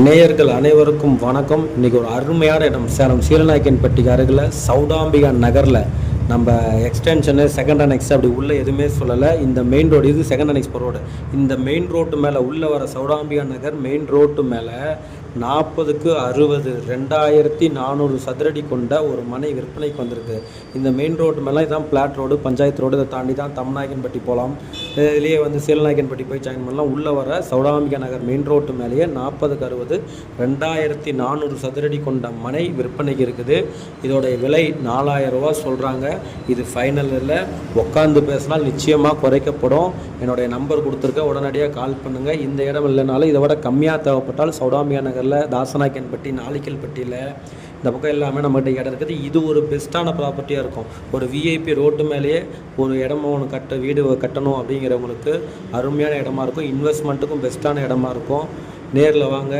நேயர்கள் அனைவருக்கும் வணக்கம். இன்றைக்கி ஒரு அருமையான இடம் சேலம் சீலநாயக்கன்பட்டிக்கு அருகில் சௌடாம்பிகா நகரில் நம்ம எக்ஸ்டென்ஷனு செகண்ட் அனெக்ஸ் அப்படி உள்ளே எதுவுமே சொல்லலை. இந்த மெயின் ரோடு இது செகண்ட் அனெக்ஸ் ரோடு. இந்த மெயின் ரோட்டு மேலே உள்ளே வர சௌடாம்பிகா நகர் மெயின் ரோட்டு மேலே 40க்கு 60 2400 சதுரடி கொண்ட ஒரு மனை விற்பனைக்கு வந்திருக்கு. இந்த மெயின் ரோட்டு மேலே இதான் பிளாட் ரோடு, பஞ்சாயத்து ரோடு. இதை தாண்டி தான் தம்நாயக்கன்பட்டி போகலாம். இதுலேயே சீலநாயக்கன்பட்டி போய் ஜாயின் பண்ணலாம். உள்ளே வர சௌடாம்பிகா நகர் மெயின் ரோட்டு மேலேயே 40க்கு 60 2400 சதுரடி கொண்ட மனை விற்பனைக்கு இருக்குது. இதோடைய விலை 4000 ரூபா சொல்கிறாங்க. இது ஃபைனல் இல்லை, உட்காந்து பேசினால் நிச்சயமாக குறைக்கப்படும். என்னுடைய நம்பர் கொடுத்துருக்க, உடனடியாக கால் பண்ணுங்கள். இந்த இடம் இல்லைனாலும் இதை விட கம்மியாக தேவைப்பட்டால் சௌடாம்பிகா நகரில் தாசநாயக்கன்பட்டி, நாளிக்கல்பட்டியில் இந்த பக்கம் எல்லாமே நம்மகிட்ட இடம் இருக்குது. இது ஒரு பெஸ்ட்டான ப்ராப்பர்ட்டியாக இருக்கும். ஒரு விஐபி ரோட்டு மேலேயே ஒரு இடமா ஒன்று வீடு கட்டணும் அப்படிங்கிறவங்களுக்கு அருமையான இடமா இருக்கும். இன்வெஸ்ட்மெண்ட்டுக்கும் பெஸ்ட்டான இடமா இருக்கும். நேரில் வாங்க.